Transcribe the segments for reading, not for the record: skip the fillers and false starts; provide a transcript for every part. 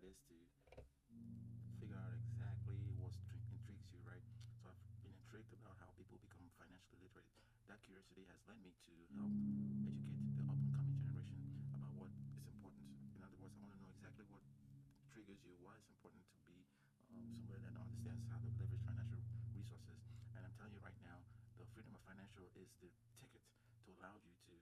is to figure out exactly what intrigues you, right? So I've been intrigued about how people become financially literate. That curiosity has led me to help educate the up and coming generation about what is important. In other words, I want to know exactly what triggers you, why it's important to be somebody that understands how to leverage financial resources. And I'm telling you right now, the freedom of financial is the ticket to allow you to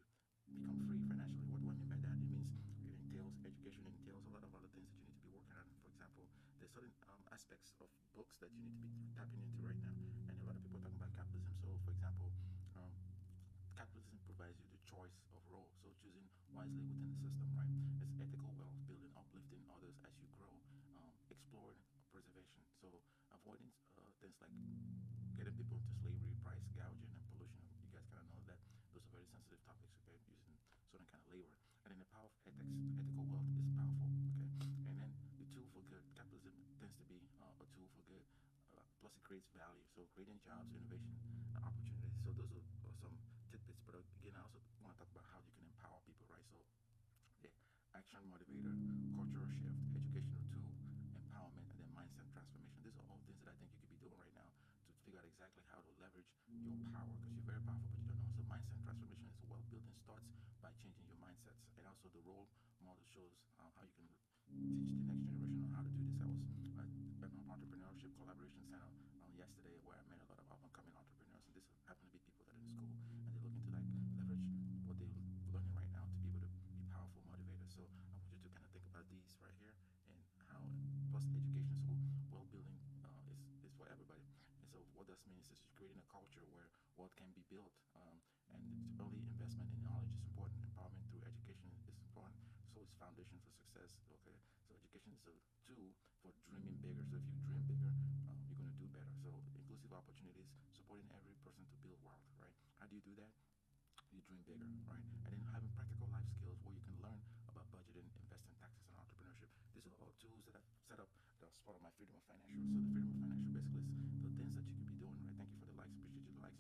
become free financially. What do I mean by that? It means it entails education, it entails a lot of other things that you need to be working on. For example, there's certain aspects of books that you need to be tapping into right now, and a lot of people are talking about capitalism. So, for example, um, capitalism provides you the choice of role, so choosing wisely within the system, right? It's ethical wealth building, uplifting others as you grow, exploring preservation, so avoiding things like getting people into slavery, price gouging, and pollution. You guys kind of know that those are very sensitive topics, okay? Using certain kind of labor. And then the power of ethics, ethical wealth is powerful, okay? And then the tool for good, capitalism tends to be a tool for good. Plus, it creates value, so creating jobs, innovation, and opportunities. So those are some tidbits. But again, I also want to talk about how you can empower people, right? So yeah, action motivator, cultural shift, educational tool, empowerment, and then mindset transformation. These are all things that I think you could be doing right now to figure out exactly how to leverage your power, because you're very powerful, but you don't know. So mindset transformation is wealth building starts by changing your mindsets, and also the role model shows how you can teach the next generation on how to do this. I was at an entrepreneurship collaboration center yesterday where I met a lot of up and coming entrepreneurs, and this happen to be people that are in school and they're looking to like leverage what they're learning right now to be able to be powerful motivators. So I want you to kind of think about these right here and how plus education. So wealth building is for everybody. And so what this means is creating a culture where wealth can be built, and early investment in knowledge is important. Empowerment through education is important. So it's foundation for success. Okay, so education is a tool for dreaming bigger. So if you dream bigger, you're going to do better. So inclusive opportunities, supporting every person to build wealth. Right? How do you do that? You dream bigger, right? And then having practical life skills where you can learn about budgeting, investing, taxes, and entrepreneurship. These are all tools that I've set up that's part of my freedom of financial. So the freedom of financial basically is the things that you could be doing, right? Thank you for the likes, appreciate you the likes.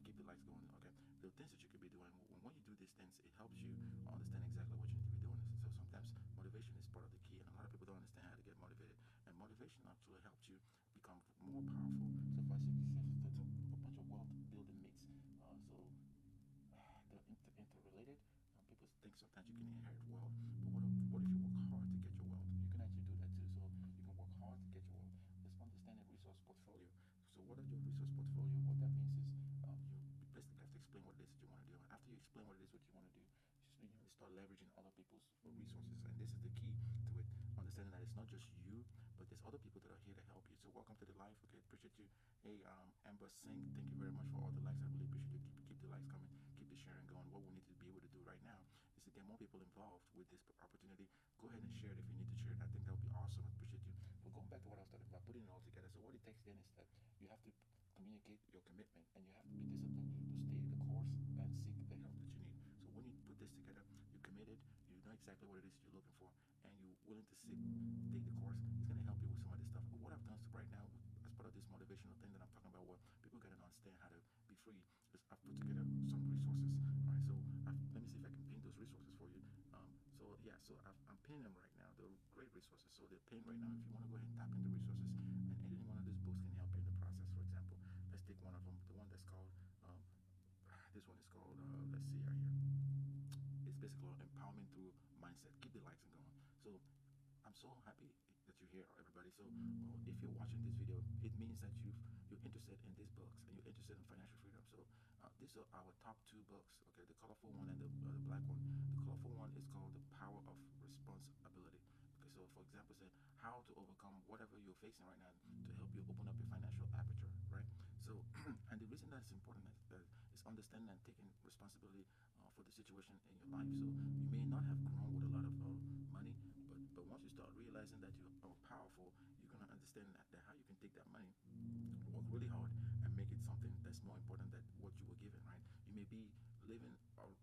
Keep the likes going, okay? The things that you could be doing. When you do these things, it helps you understand exactly what you need to be doing. So sometimes motivation is part of the key, and a lot of people don't understand how to get motivated. And motivation actually helps you become more powerful. So if I say a bunch of wealth building myths, so they're interrelated. People think sometimes you can inherit wealth, but what if you work hard to get your wealth? You can actually do that too. So you can work hard to get your wealth. Let's understand a resource portfolio. So what are your resource portfolio? What that means is you basically have to explain what it is that you want to do. And after you explain what it is what you want to do, you start leveraging other people's resources. And this is the key to it. Understanding that it's not just you, but there's other people that are here to help you. So welcome to the life. Okay, appreciate you. Hey, Amber Singh, thank you very much for all the likes. I really appreciate you. Keep the likes coming. Keep the sharing going. What we need to be able to do right now is to get more people involved with this opportunity. Go ahead and share it if you need to share it. I think that would be awesome. I appreciate you. But going back to what I was talking about, putting it all together. So what it takes then is that you have to communicate your commitment and you have to be disciplined to stay the course and seek the help that you need. So when you put this together, you're committed, you know exactly what it is you're looking for, and you're willing to take the course. It's going to help you with some of this stuff. But what I've done right now, as part of this motivational thing that I'm talking about, where people got to understand how to be free, is I've put together some resources. All right, so let me see if I can pin those resources for you. So I'm pinning them right now. They're great resources. So they're pinned right now. If you want to go ahead and tap into resources, and any one of these books can help you in the process. For example, let's take one of them, the one that's called. This one is called. Let's see right here. It's basically empowerment through mindset. Keep the likes going. So I'm so happy that you're here, everybody. So if you're watching this video, it means that you're interested in these books and you're interested in financial freedom. So these are our top two books. Okay, the colorful one and the black one. The colorful one is called The Power of Responsibility. Okay, so for example, say how to overcome whatever you're facing right now to help you open up your financial aperture, right? So, and the reason that it's important is understanding and taking responsibility for the situation in your life. So you may not have grown with a lot of money, but once you start realizing that you are powerful, you're gonna understand that how you can take that money, work really hard, and make it something that's more important than what you were given. Right? You may be living all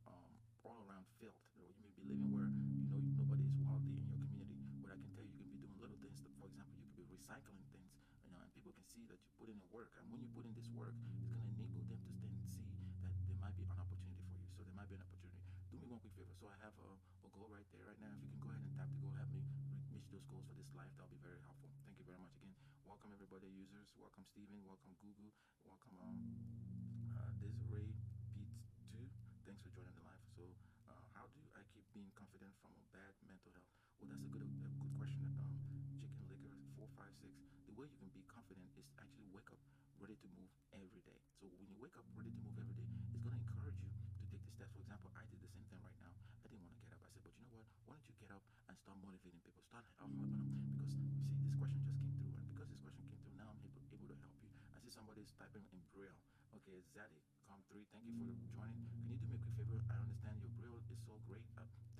around filth, or you may be living where you know nobody is wealthy in your community. But I can tell you, you can be doing little things. That, for example, you could be recycling things, and people can see that you put in the work. And when you put in this work, it's gonna enable them to then see that there might be an opportunity for you. So there might be an opportunity. Do me one quick favor. So I have a goal right there, right now. If you can go ahead and tap the goal, help me reach those goals for this life, that'll be very helpful. Thank you very much again. Welcome everybody, users. Welcome Stephen. Welcome Google. Welcome Desiree Pete 2. Thanks for joining the live. So, how do I keep being confident from a bad mental health? Well, that's a good question. Chicken Liquor 456. The way you can be confident is actually wake up ready to move every day. So when you wake up ready to move every day, it's going to encourage you to take the steps. For example, I did the same thing right now. I didn't want to get up. I said, but you know what? Why don't you get up and start motivating people? Start helping them. Because you see, this question just came through, and because this question came through, now I'm able to help you. I see somebody's typing in Braille. Okay, Zaddy, come three. Thank you for joining. Can you do me a quick favor? I understand your Braille is so great.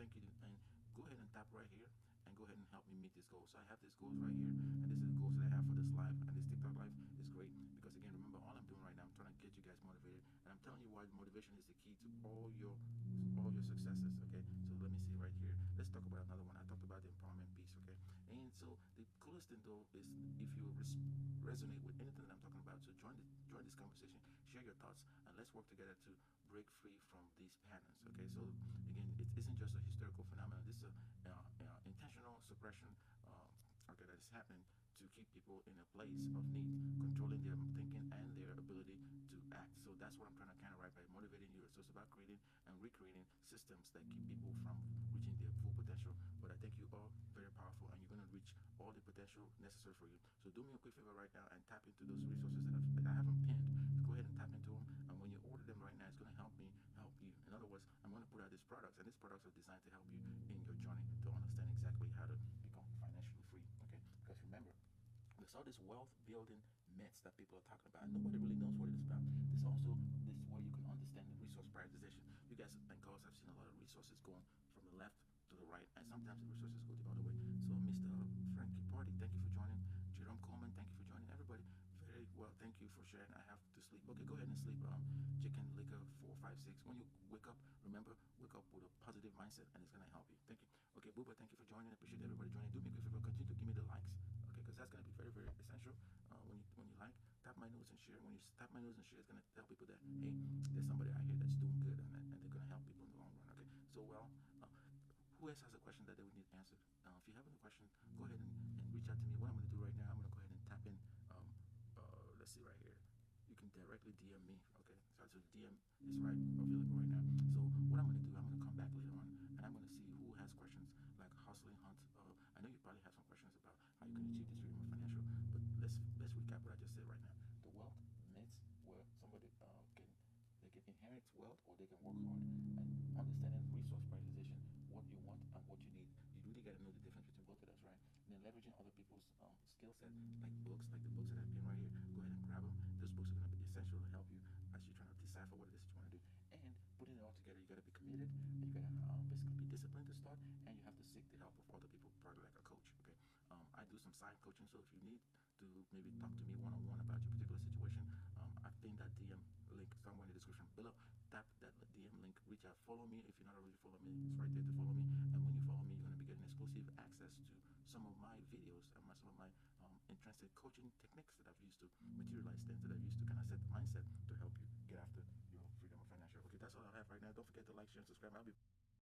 Thank you. And go ahead and tap right here and go ahead and help me meet this goal. So I have these goals right here, and this is the goals that I have for this live, and this TikTok live is great because again, remember all I'm doing right now, I'm trying to get you guys motivated, and I'm telling you why motivation is the key to all your successes. Okay, so let me see right here. Let's talk about another one. I talked about the empowerment piece. Okay, and so the coolest thing though is if you resonate with anything that I'm talking about, so join this conversation, share your thoughts, and let's work together to break free from these patterns. Okay, so again, it isn't just a historical phenomenon. This is a intentional suppression okay, that is happening to keep people in a place of need, controlling their thinking and their ability to act. So that's what I'm trying to counteract by motivating you. So it's about creating and recreating systems that keep people from reaching their full potential. But I think you are very powerful and you're going to reach all the potential necessary for you. So do me a quick favor right now and tap into those resources that I haven't pinned. So go ahead and tap into them. And when you order them right now, it's going to help me help you. In other words, I'm going to put out these products, and these products are designed to help you in your journey to understand exactly how to become financially free. Okay, because remember, there's all this wealth building myths that people are talking about, and nobody really knows what it is about. There's also this where you can understand the resource prioritization. You guys and girls have seen a lot of resources going from the left to the right, and sometimes the resources go the other way. So, Mr. Frankie Party, thank you for joining. Jerome Coleman, thank you for joining. Everybody, very well. Thank you for sharing. I have to sleep. Okay, go ahead and sleep. Chicken Liquor 456. When you wake up, remember, wake up with a positive mindset, and it's gonna help you. Thank you. Okay, Booba, thank you for joining. I appreciate everybody joining. Do me a quick favor, continue to give me the likes. Okay, because that's gonna be very, very essential. When you like, tap my nose and share. When you tap my nose and share, it's gonna tell people that hey, there's somebody out here that's doing good, and they're gonna help people in the long run. Okay, so well. Who else has a question that they would need answered? If you have any question, go ahead and reach out to me. What I'm going to do right now, I'm going to go ahead and tap in. Let's see right here. You can directly DM me. Okay, so DM is right available right now. So what I'm going to do, I'm going to come back later on, and I'm going to see who has questions like hustling hunt. I know you probably have some questions about how you can achieve this freedom of financial, but let's recap what I just said right now. The wealth myths where somebody they can inherit wealth or they can work hard, and understanding resource prioritization, what you want and what you need. You really got to know the difference between both of those, right? And then leveraging other people's skill set, like books, like the books that I've been right here. Go ahead and grab them. Those books are going to be essential to help you as you're trying to decipher what it is that you want to do. And putting it all together, you got to be committed. You got to basically be disciplined to start, and you have to seek the help of other people, probably like a coach. Okay, I do some side coaching, so if you need to maybe talk to me one-on-one about your particular situation, I've pinned that DM link somewhere in the description below. Tap that DM link, reach out, follow me. If you're not already following me, it's right there to follow me. And when you follow me, you're going to be getting exclusive access to some of my videos and some of my intrinsic coaching techniques that I've used to materialize things, that I've used to kind of set the mindset to help you get after your freedom of financial. Okay, that's all I have right now. Don't forget to like, share, and subscribe. I'll be